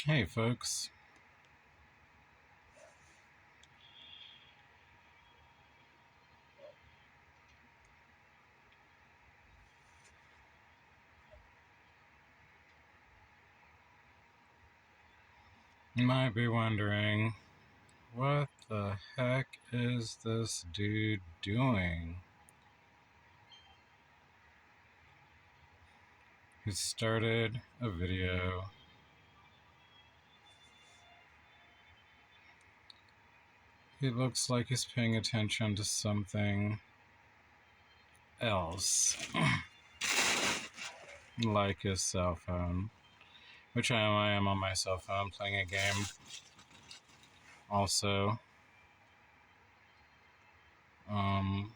Hey, folks. You might be wondering, what the heck is this dude doing? He started a video. He looks like he's paying attention to something else, like his cell phone, which I am on my cell phone playing a game. Also, um,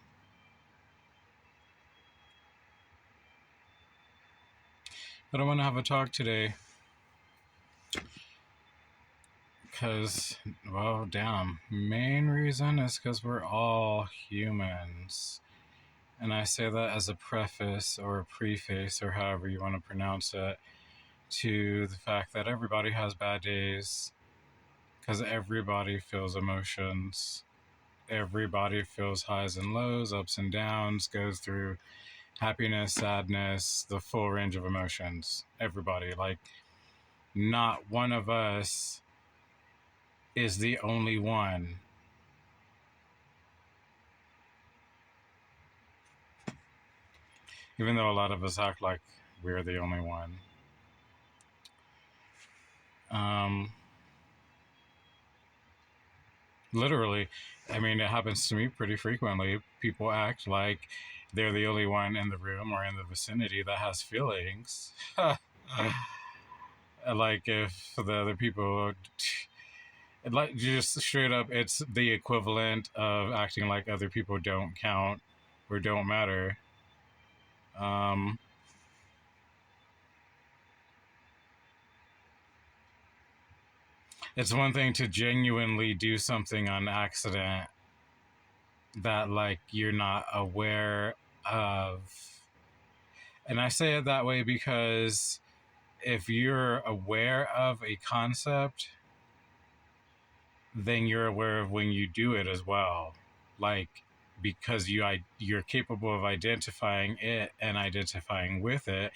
but I want to have a talk today because, well, damn. Main reason is because we're all humans. And I say that as a preface or a preface or however you want to pronounce it to the fact that everybody has bad days because everybody feels emotions. Everybody feels highs and lows, ups and downs, goes through happiness, sadness, the full range of emotions. Everybody. Like, not one of us is the only one. Even though a lot of us act like we're the only one. Um, Literally, I mean, it happens to me pretty frequently. People act like they're the only one in the room or in the vicinity that has feelings. Like if the other people, like just straight up, it's the equivalent of acting like other people don't count or don't matter. Um, it's one thing to genuinely do something on accident that like you're not aware of. And I say it that way because if you're aware of a concept, then you're aware of when you do it as well. Like because you're capable of identifying it and identifying with it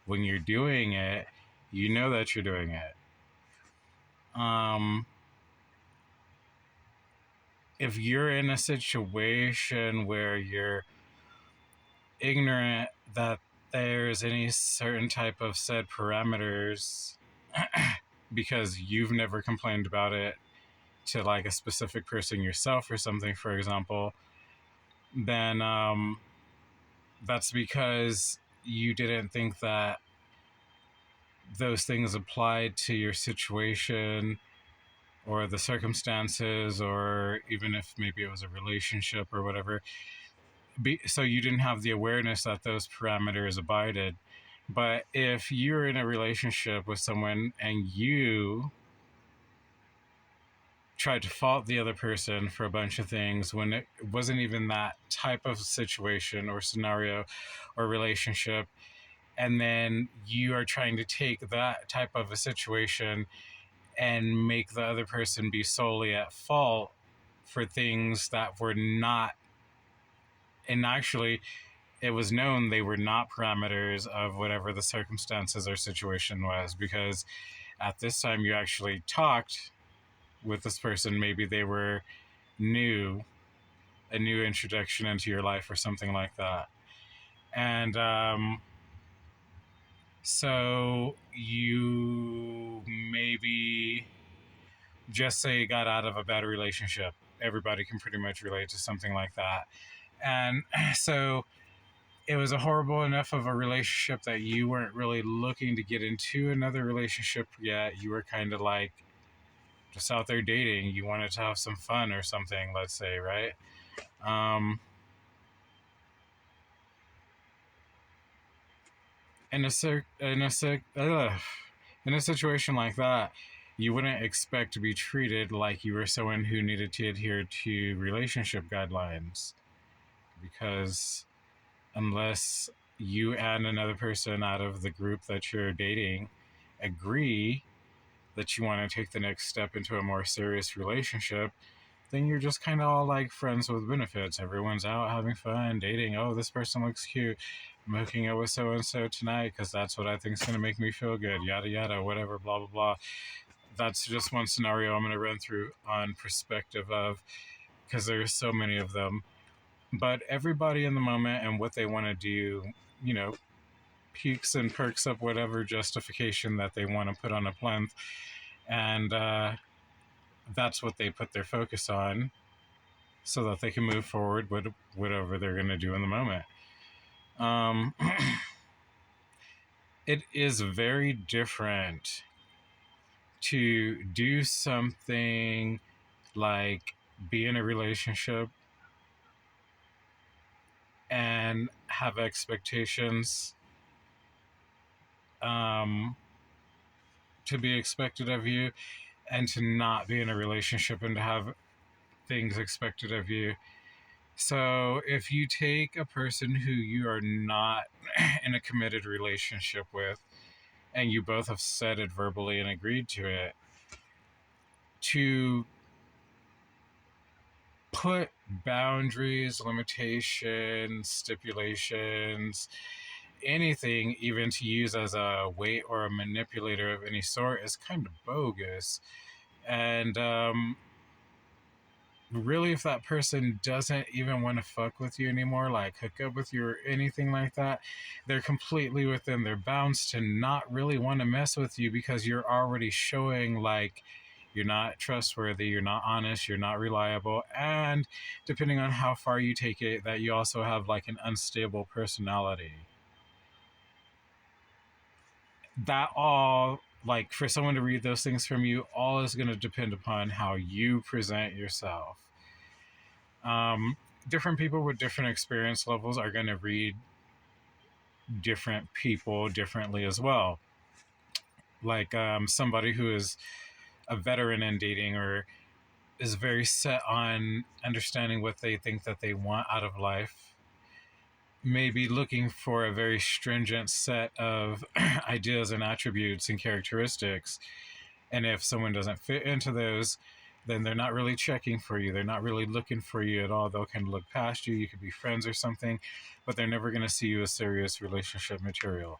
when you're doing it, you know that you're doing it. Um, if you're in a situation where you're ignorant that there's any certain type of said parameters because you've never complained about it to like a specific person yourself or something, for example, then that's because you didn't think that those things applied to your situation or the circumstances, or even if maybe it was a relationship or whatever. So you didn't have the awareness that those parameters abided. But if you're in a relationship with someone and you tried to fault the other person for a bunch of things when it wasn't even that type of situation or scenario or relationship, and then you are trying to take that type of a situation and make the other person be solely at fault for things that were not, and actually it was known they were not parameters of whatever the circumstances or situation was, because at this time you actually talked with this person. Maybe they were new, a new introduction into your life or something like that. And so you maybe just say you got out of a bad relationship. Everybody can pretty much relate to something like that. And so it was a horrible enough of a relationship that you weren't really looking to get into another relationship yet. You were kind of like just out there dating. You wanted to have some fun or something, let's say, right? Um, in a in a situation like that, you wouldn't expect to be treated like you were someone who needed to adhere to relationship guidelines, because unless you and another person out of the group that you're dating agree that you want to take the next step into a more serious relationship, then you're just kind of all like friends with benefits. Everyone's out having fun, dating. Oh, this person looks cute. I'm hooking up with so and so tonight because that's what I think is going to make me feel good. Yada yada, whatever, blah blah blah. That's just one scenario I'm going to run through on perspective of, because there's so many of them. But everybody in the moment and what they want to do, you know, peaks and perks up whatever justification that they want to put on a plinth, and that's what they put their focus on, so that they can move forward with whatever they're going to do in the moment. It is very different to do something like be in a relationship and have expectations to be expected of you, and to not be in a relationship and to have things expected of you. So if you take a person who you are not in a committed relationship with, and you both have said it verbally and agreed to it, to put boundaries, limitations, stipulations, anything even to use as a weight or a manipulator of any sort is kind of bogus. And really, if that person doesn't even want to fuck with you anymore, like hook up with you or anything like that, they're completely within their bounds to not really want to mess with you, because you're already showing like you're not trustworthy, you're not honest, you're not reliable, and depending on how far you take it, that you also have like an unstable personality. That all, like, for someone to read those things from you, all is going to depend upon how you present yourself. Different people with different experience levels are going to read different people differently as well. Like somebody who is a veteran in dating, or is very set on understanding what they think that they want out of life, may be looking for a very stringent set of ideas and attributes and characteristics. And if someone doesn't fit into those, then they're not really checking for you. They're not really looking for you at all. They'll kind of look past you. You could be friends or something, but they're never going to see you as serious relationship material.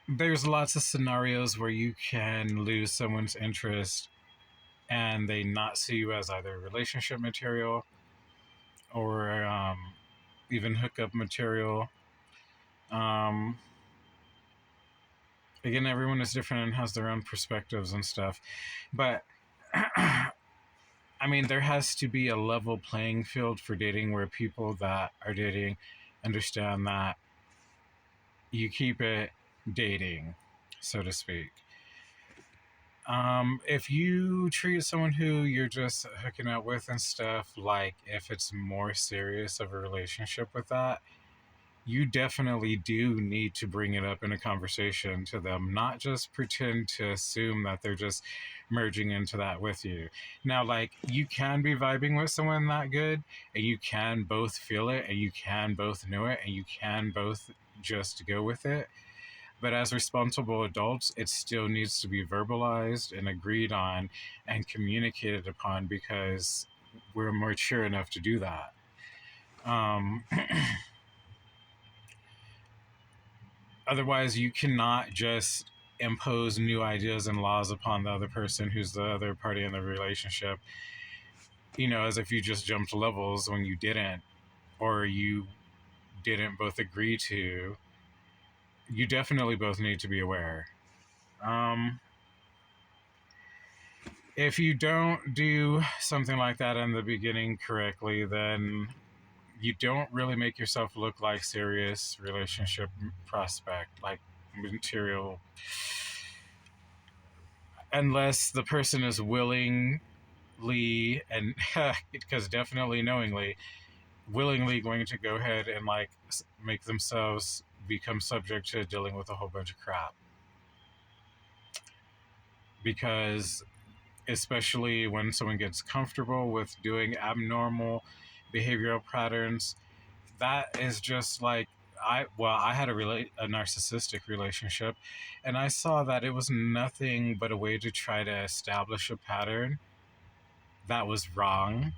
There's lots of scenarios where you can lose someone's interest and they not see you as either relationship material or even hookup material. Um, Again, everyone is different and has their own perspectives and stuff. But I mean, there has to be a level playing field for dating, where people that are dating understand that you keep it dating, so to speak. If you treat someone who you're just hooking up with and stuff, like if it's more serious of a relationship with that, you definitely do need to bring it up in a conversation to them, not just pretend to assume that they're just merging into that with you. Now, like, you can be vibing with someone that good, and you can both feel it, and you can both know it, and you can both just go with it. But as responsible adults, it still needs to be verbalized and agreed on and communicated upon, because we're mature enough to do that. Otherwise, you cannot just impose new ideas and laws upon the other person who's the other party in the relationship, as if you just jumped levels when you didn't, or you didn't both agree to. You definitely both need to be aware. If you don't do something like that in the beginning correctly, then you don't really make yourself look like serious relationship prospect, like material, unless the person is willingly, and because definitely knowingly, willingly going to go ahead and like make themselves become subject to dealing with a whole bunch of crap. because especially when someone gets comfortable with doing abnormal behavioral patterns, that is just like I had a narcissistic relationship, and I saw that it was nothing but a way to try to establish a pattern that was wrong,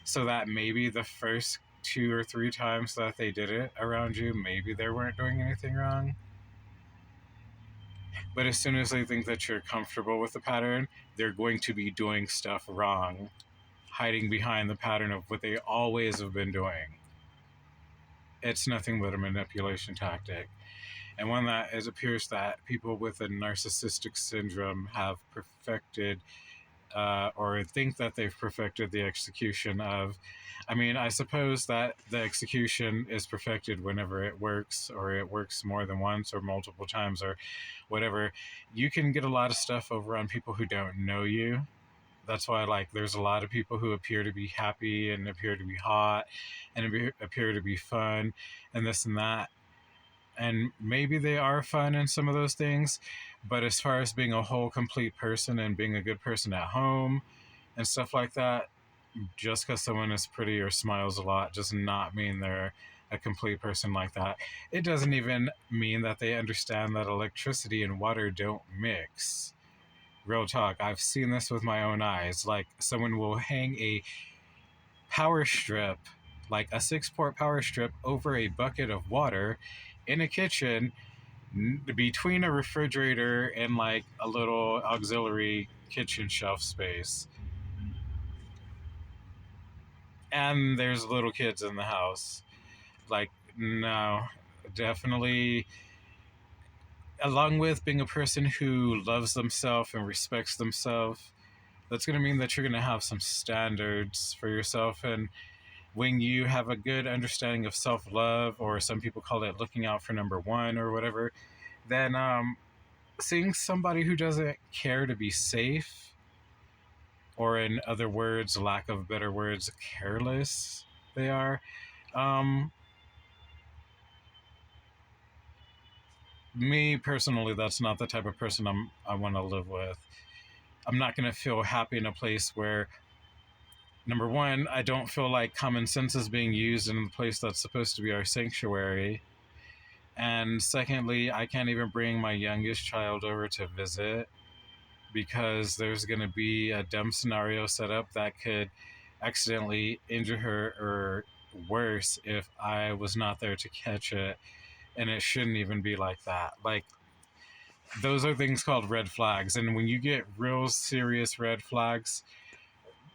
so that maybe the first 2 or 3 times that they did it around you, maybe they weren't doing anything wrong. But as soon as they think that you're comfortable with the pattern, they're going to be doing stuff wrong, hiding behind the pattern of what they always have been doing. It's nothing but a manipulation tactic. And when that it appears that people with a narcissistic syndrome have perfected or think that they've perfected the execution of. I mean, I suppose that the execution is perfected whenever it works, or it works more than once or multiple times, or whatever. You can get a lot of stuff over on people who don't know you. That's why, like, there's a lot of people who appear to be happy and appear to be hot and appear to be fun and this and that. And maybe they are fun in some of those things, but as far as being a whole complete person and being a good person at home and stuff like that, just because someone is pretty or smiles a lot does not mean they're a complete person like that. It doesn't even mean that they understand that electricity and water don't mix. Real talk, I've seen this with my own eyes. Like, someone will hang a power strip, like a 6-port power strip, over a bucket of water in a kitchen between a refrigerator and like a little auxiliary kitchen shelf space. And there's little kids in the house. Like, no, definitely. Along with being a person who loves themselves and respects themselves, that's going to mean that you're going to have some standards for yourself. And when you have a good understanding of self love, or some people call it looking out for number one or whatever, then seeing somebody who doesn't care to be safe, or in other words, lack of better words, careless, they are. Um, Me personally, that's not the type of person I want to live with. I'm not going to feel happy in a place where, number one, I don't feel like common sense is being used in the place that's supposed to be our sanctuary. And secondly, I can't even bring my youngest child over to visit because there's going to be a dumb scenario set up that could accidentally injure her, or worse if I was not there to catch it. And it shouldn't even be like that. Like, those are things called red flags. And when you get real serious red flags,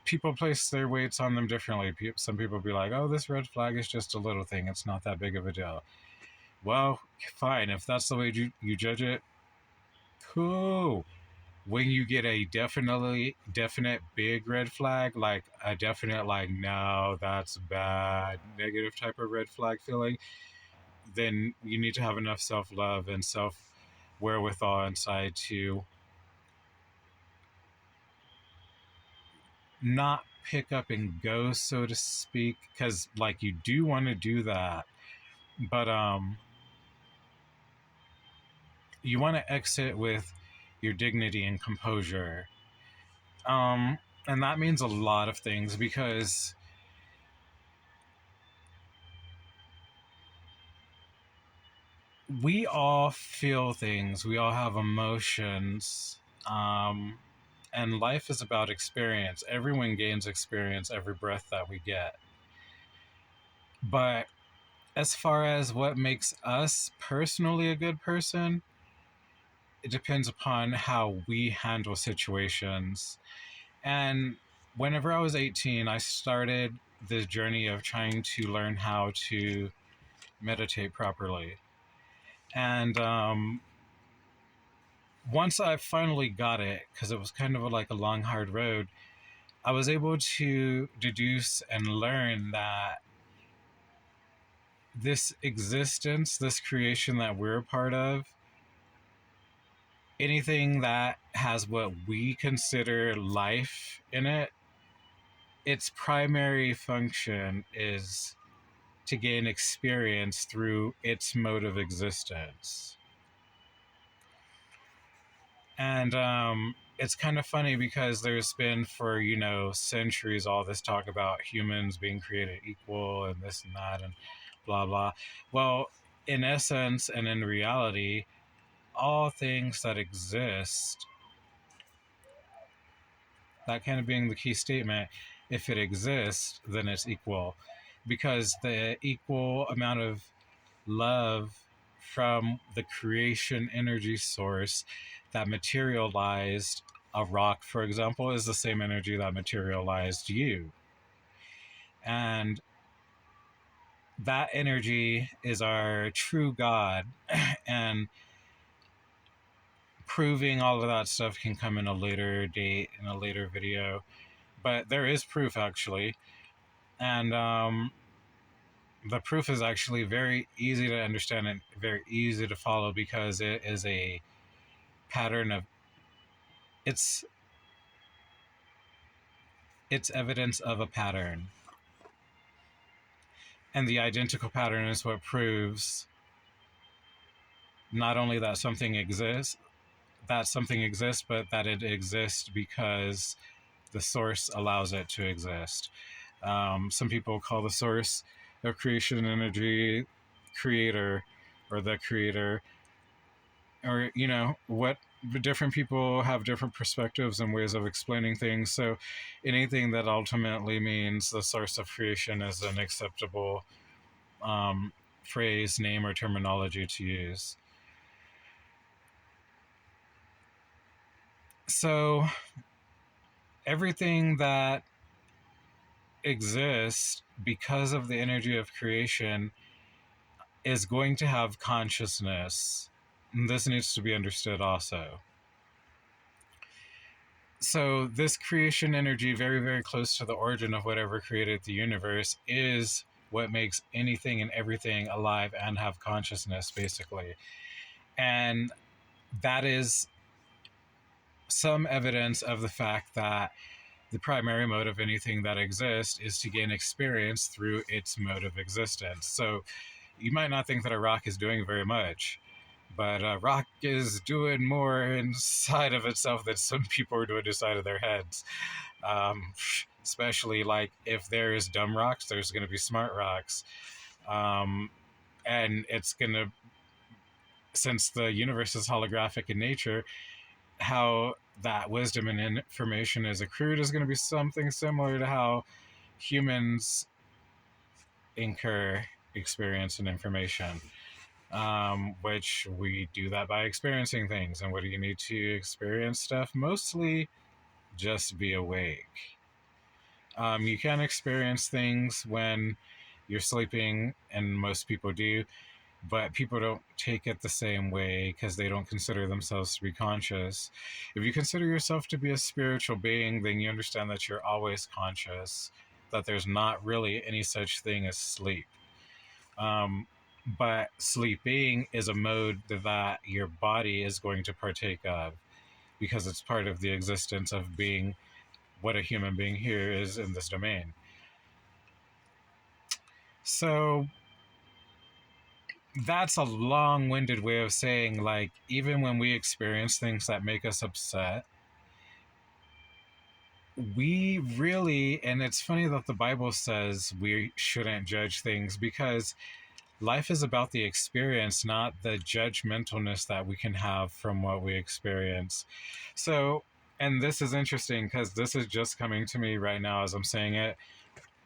people place their weights on them differently. Some people be like, oh, this red flag is just a little thing. It's not that big of a deal. Well, fine. If that's the way you judge it, cool. When you get a definite big red flag, like a definite, like, no, that's bad, negative type of red flag feeling, then you need to have enough self-love and self wherewithal inside to not pick up and go, so to speak, because like you do want to do that, but you want to exit with your dignity and composure. um and that means a lot of things, because we all feel things, we all have emotions, and life is about experience. Everyone gains experience every breath that we get. But as far as what makes us personally a good person, it depends upon how we handle situations. And whenever I was 18, I started this journey of trying to learn how to meditate properly. And once I finally got it, because it was kind of like a long, hard road, I was able to deduce and learn that this existence, this creation that we're a part of, anything that has what we consider life in it, its primary function is to gain experience through its mode of existence. And it's kind of funny because there's been for, centuries all this talk about humans being created equal and this and that and blah blah. Well, in essence and in reality, all things that exist, that kind of being the key statement, if it exists, then it's equal. Because the equal amount of love from the creation energy source that materialized a rock, for example, is the same energy that materialized you. And that energy is our true God. And proving all of that stuff can come in a later date, in a later video. But there is proof, actually. And the proof is actually very easy to understand and very easy to follow because it is a pattern of it's evidence of a pattern, and the identical pattern is what proves not only that something exists, but that it exists because the source allows it to exist. Some people call the source of creation energy creator, or the creator, or what. Different people have different perspectives and ways of explaining things, so anything that ultimately means the source of creation is an acceptable phrase, name, or terminology to use. So everything that exists because of the energy of creation is going to have consciousness. And this needs to be understood also. So this creation energy, very, very close to the origin of whatever created the universe, is what makes anything and everything alive and have consciousness, basically. And that is some evidence of the fact that the primary mode of anything that exists is to gain experience through its mode of existence. So you might not think that a rock is doing very much, but a rock is doing more inside of itself than some people are doing inside of their heads. Especially like if there's dumb rocks, there's going to be smart rocks. And it's going to, since the universe is holographic in nature, how that wisdom and information is accrued is going to be something similar to how humans incur experience and information, which we do that by experiencing things. And what do you need to experience stuff? Mostly just be awake. You can experience things when you're sleeping, and most people do, but people don't take it the same way because they don't consider themselves to be conscious. If you consider yourself to be a spiritual being, then you understand that you're always conscious, that there's not really any such thing as sleep. But sleeping is a mode that your body is going to partake of because it's part of the existence of being what a human being here is in this domain. So that's a long-winded way of saying, like, even when we experience things that make us upset, we really, and it's funny that the Bible says we shouldn't judge things, because life is about the experience, not the judgmentalness that we can have from what we experience. So, and this is interesting because this is just coming to me right now as I'm saying it.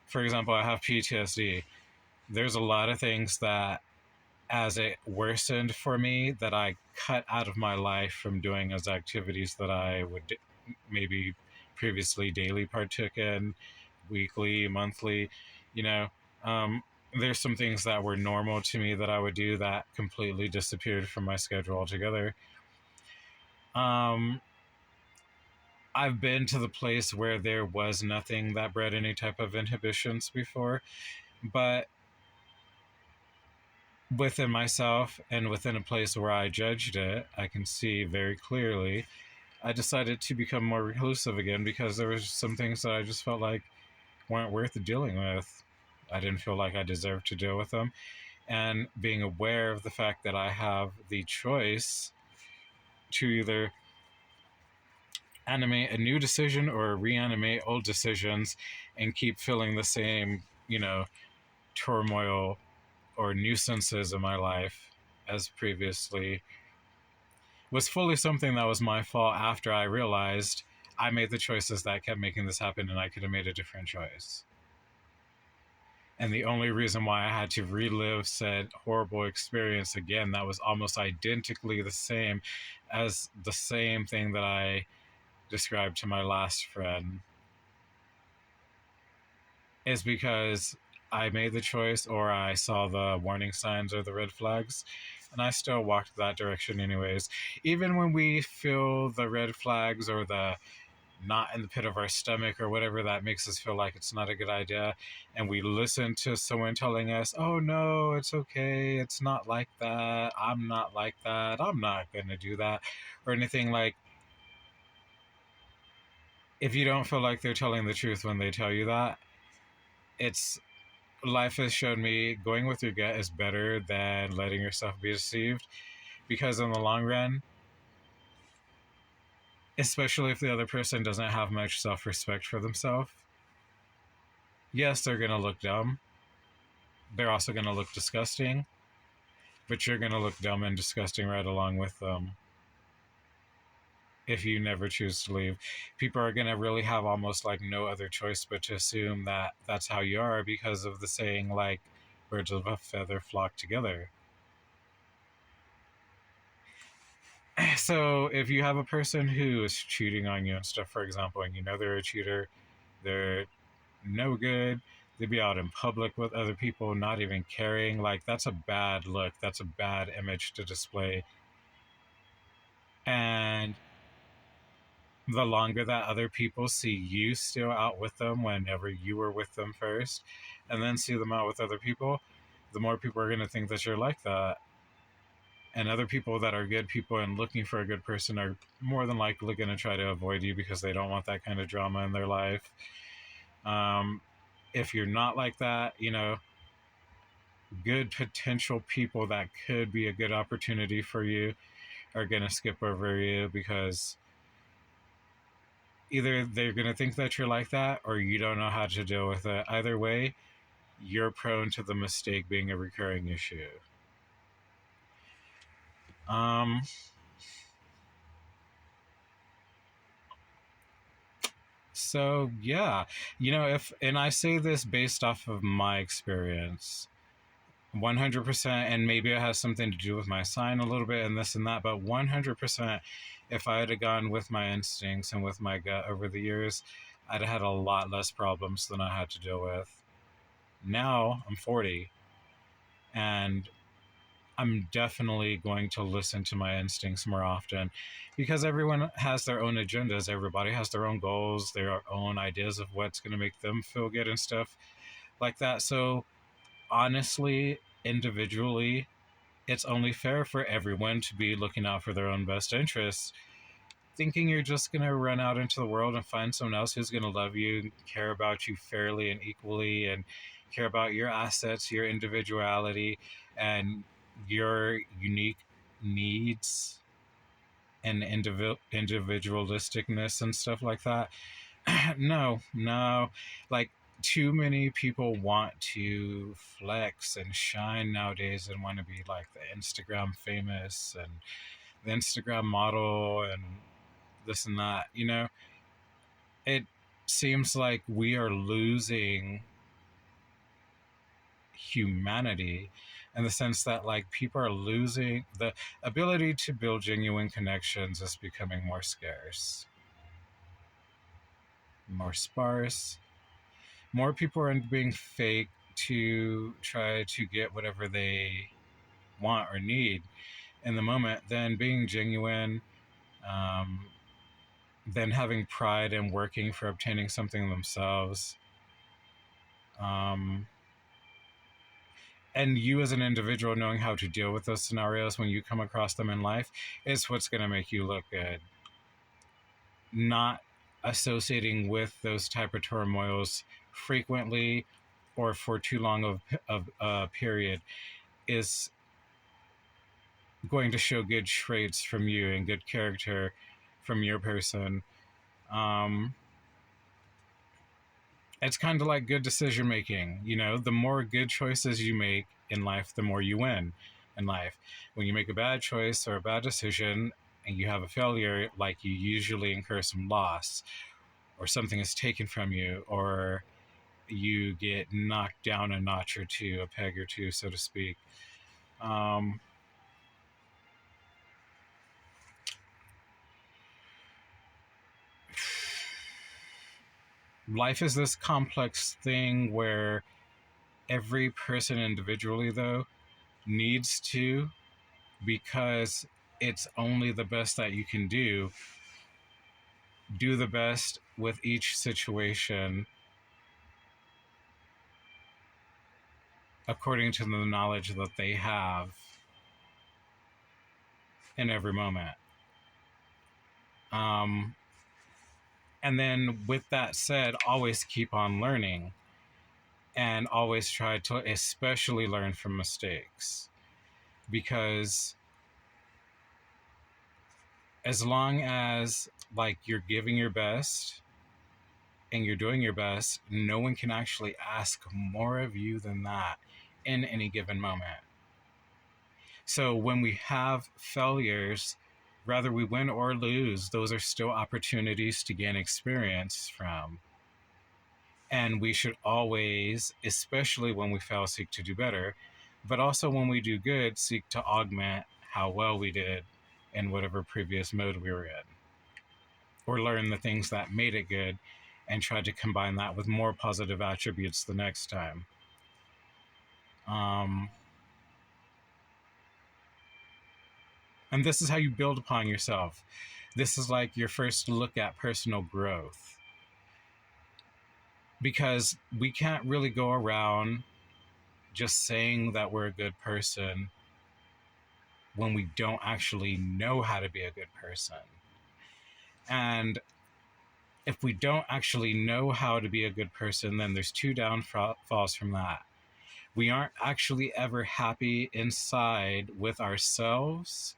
For example, I have PTSD. There's a lot of things that, as it worsened for me, that I cut out of my life from doing as activities that I would maybe previously daily partook in, weekly, monthly, you know. There's some things that were normal to me that I would do that completely disappeared from my schedule altogether. I've been to the place where there was nothing that bred any type of inhibitions before, but within myself and within a place where I judged it, I can see very clearly, I decided to become more reclusive again because there was some things that I just felt like weren't worth dealing with. I didn't feel like I deserved to deal with them. And being aware of the fact that I have the choice to either animate a new decision or reanimate old decisions and keep feeling the same, turmoil or nuisances in my life as previously was fully something that was my fault after I realized I made the choices that kept making this happen and I could have made a different choice. And the only reason why I had to relive said horrible experience again, that was almost identically the same as the same thing that I described to my last friend, is because I made the choice or I saw the warning signs or the red flags, and I still walked that direction anyways. Even when we feel the red flags or the not in the pit of our stomach or whatever that makes us feel like it's not a good idea, and we listen to someone telling us, oh no, it's okay, it's not like that, I'm not like that, I'm not gonna do that, or anything, like, if you don't feel like they're telling the truth when they tell you that, it's life has shown me going with your gut is better than letting yourself be deceived, because in the long run, especially if the other person doesn't have much self-respect for themselves, yes, they're going to look dumb, they're also going to look disgusting, but you're going to look dumb and disgusting right along with them if you never choose to leave. People are going to really have almost like no other choice but to assume that that's how you are, because of the saying, like, birds of a feather flock together. So if you have a person who is cheating on you and stuff, for example, and you know they're a cheater, they're no good, they be out in public with other people not even caring, like, that's a bad look, that's a bad image to display. And the longer that other people see you still out with them whenever you were with them first, and then see them out with other people, the more people are going to think that you're like that. And other people that are good people and looking for a good person are more than likely going to try to avoid you because they don't want that kind of drama in their life. Um, if you're not like that, good potential people that could be a good opportunity for you are going to skip over you, because either they're going to think that you're like that or you don't know how to deal with it. Either way, you're prone to the mistake being a recurring issue. Um, so yeah, and I say this based off of my experience, 100%, and maybe it has something to do with my sign a little bit and this and that, but 100%, if I had gone with my instincts and with my gut over the years, I'd have had a lot less problems than I had to deal with. Now I'm 40, and I'm definitely going to listen to my instincts more often, because everyone has their own agendas. Everybody has their own goals, their own ideas of what's going to make them feel good and stuff like that. So, honestly, individually, it's only fair for everyone to be looking out for their own best interests. Thinking you're just going to run out into the world and find someone else who's going to love you, care about you fairly and equally, and care about your assets, your individuality, and your unique needs and individualisticness and stuff like that. No, no. Like, too many people want to flex and shine nowadays and want to be like the Instagram famous and the Instagram model and this and that. It seems like we are losing humanity, in the sense that, like, people are losing the ability to build genuine connections, is becoming more scarce, more sparse. More people are being fake to try to get whatever they want or need in the moment than being genuine, um, than having pride in working for obtaining something themselves. Um, and you as an individual knowing how to deal with those scenarios when you come across them in life is what's going to make you look good. Not associating with those type of turmoils frequently or for too long of a period is going to show good traits from you and good character from your person. Um, it's kind of like good decision making. You know, the more good choices you make in life, the more you win in life. When you make a bad choice or a bad decision and you have a failure, like, you usually incur some loss, or something is taken from you, or you get knocked down a notch or two, a peg or two, so to speak. Um, Life is this complex thing where every person individually, though, needs to, because it's only the best that you can do the best with each situation according to the knowledge that they have in every moment. Um, and then, with that said, always keep on learning, and always try to especially learn from mistakes, because as long as, like, you're giving your best and you're doing your best, no one can actually ask more of you than that in any given moment. So when we have failures, whether we win or lose, those are still opportunities to gain experience from. And we should always, especially when we fail, seek to do better. But also when we do good, seek to augment how well we did in whatever previous mode we were in. Or learn the things that made it good and try to combine that with more positive attributes the next time. Um, and this is how you build upon yourself. This is like your first look at personal growth. Because we can't really go around just saying that we're a good person when we don't actually know how to be a good person. And if we don't actually know how to be a good person, then there's two downfalls from that. We aren't actually ever happy inside with ourselves.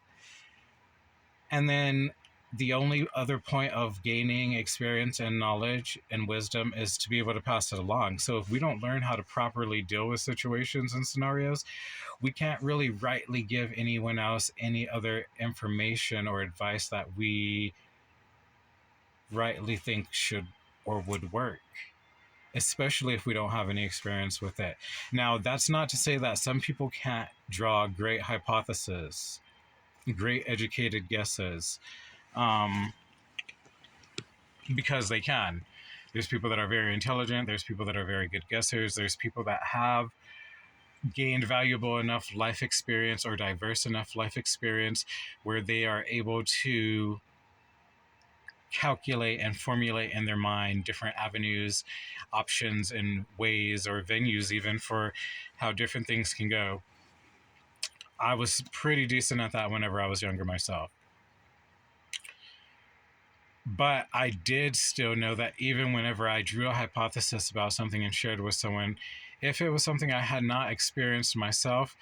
And then the only other point of gaining experience and knowledge and wisdom is to be able to pass it along. So if we don't learn how to properly deal with situations and scenarios, we can't really rightly give anyone else any other information or advice that we rightly think should or would work, especially if we don't have any experience with it. Now, that's not to say that some people can't draw great hypotheses, great educated guesses, um, because they can. There's people that are very intelligent, there's people that are very good guessers, there's people that have gained valuable enough life experience or diverse enough life experience where they are able to calculate and formulate in their mind different avenues, options, and ways or venues, even for how different things can go. I was pretty decent at that whenever I was younger myself. But I did still know that even whenever I drew a hypothesis about something and shared with someone, if it was something I had not experienced myself,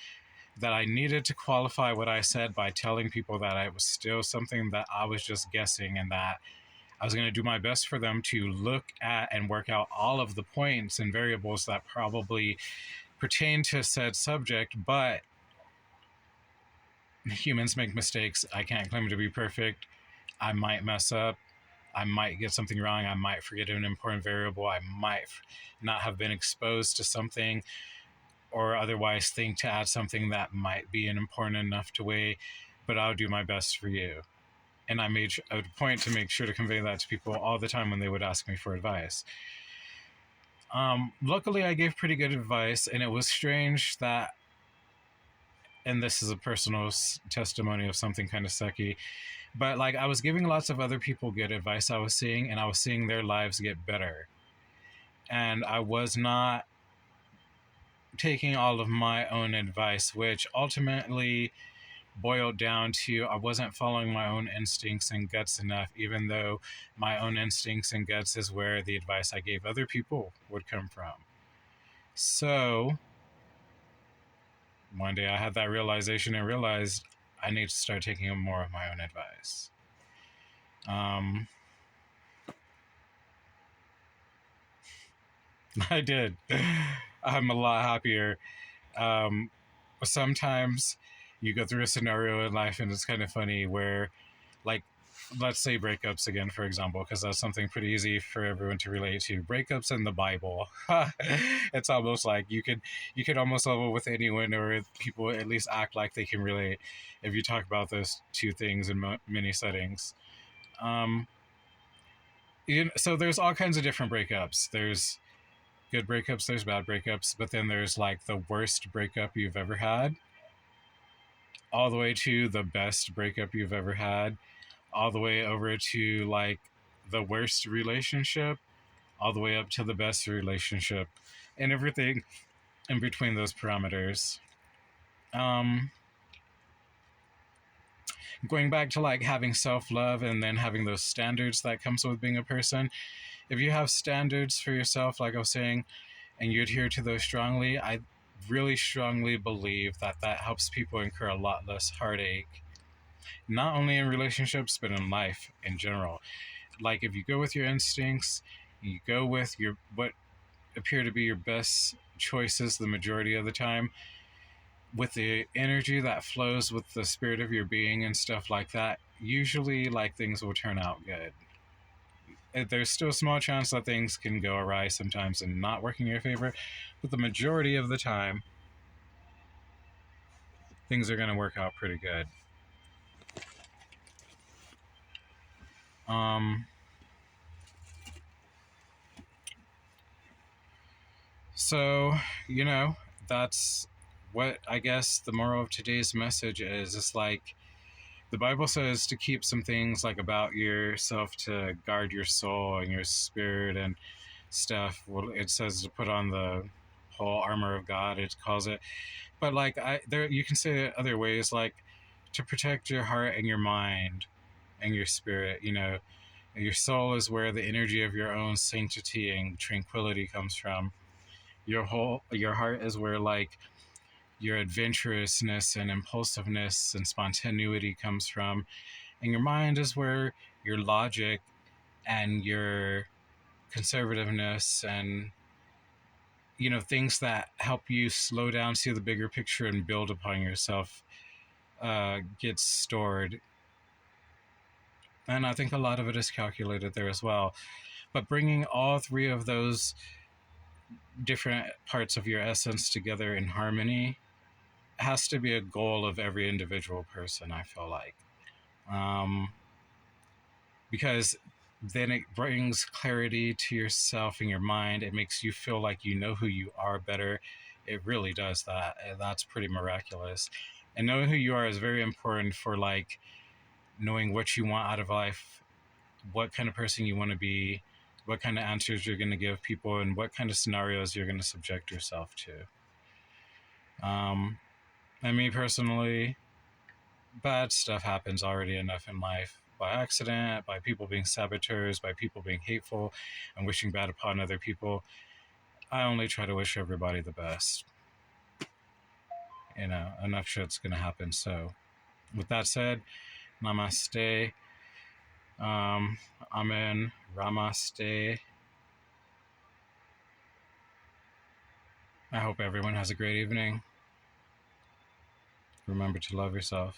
that I needed to qualify what I said by telling people that it was still something that I was just guessing, and that I was going to do my best for them to look at and work out all of the points and variables that probably pertain to said subject. But humans make mistakes. I can't claim to be perfect. I might mess up. I might get something wrong. I might forget an important variable. I might not have been exposed to something, or otherwise think to add something that might be important enough to weigh, but I'll do my best for you. And I made a point to make sure to convey that to people all the time when they would ask me for advice. Luckily, I gave pretty good advice, and it was strange that, and this is a personal testimony of something kind of sucky, but like, I was giving lots of other people good advice I was seeing, and I was seeing their lives get better. And I was not taking all of my own advice, which ultimately boiled down to I wasn't following my own instincts and guts enough, even though my own instincts and guts is where the advice I gave other people would come from. So one day I had that realization and realized I need to start taking more of my own advice. Um, I did. I'm a lot happier. Um, Sometimes you go through a scenario in life and it's kind of funny where, like, let's say breakups again, for example, because that's something pretty easy for everyone to relate to. Breakups in the Bible. It's almost like you could almost level with anyone, or people at least act like they can relate if you talk about those two things in many settings. Um, so there's all kinds of different breakups. There's good breakups, there's bad breakups, but then there's like the worst breakup you've ever had, all the way to the best breakup you've ever had, all the way over to like the worst relationship, all the way up to the best relationship, and everything in between those parameters. Um, Going back to like having self love and then having those standards that comes with being a person. If you have standards for yourself, like I was saying, and you adhere to those strongly, I really strongly believe that that helps people incur a lot less heartache, not only in relationships, but in life in general. Like if you go with your instincts, you go with your what appear to be your best choices the majority of the time, with the energy that flows with the spirit of your being and stuff like that, usually like things will turn out good. There's still a small chance that things can go awry sometimes and not work in your favor, but the majority of the time, things are going to work out pretty good. Um, so, you know, that's what I guess the moral of today's message is. It's like the Bible says to keep some things like about yourself, to guard your soul and your spirit and stuff. Well, it says to put on the whole armor of God, it calls it. But like there you can say it other ways, like to protect your heart and your mind and your spirit, you know. Your soul is where the energy of your own sanctity and tranquility comes from. Your heart is where like your adventurousness and impulsiveness and spontaneity comes from. And your mind is where your logic and your conservativeness and, you know, things that help you slow down, see the bigger picture, and build upon yourself gets stored. And I think a lot of it is calculated there as well. But bringing all three of those different parts of your essence together in harmony has to be a goal of every individual person, I feel like. Um, because then it brings clarity to yourself and your mind. It makes you feel like you know who you are better. It really does that. And that's pretty miraculous. And knowing who you are is very important for like knowing what you want out of life, what kind of person you want to be, what kind of answers you're going to give people, and what kind of scenarios you're going to subject yourself to. And me personally, bad stuff happens already enough in life, by accident, by people being saboteurs, by people being hateful and wishing bad upon other people. I only try to wish everybody the best. You know, enough shit's gonna happen. So, with that said, namaste. Amen. Ramaste. I hope everyone has a great evening. Remember to love yourself.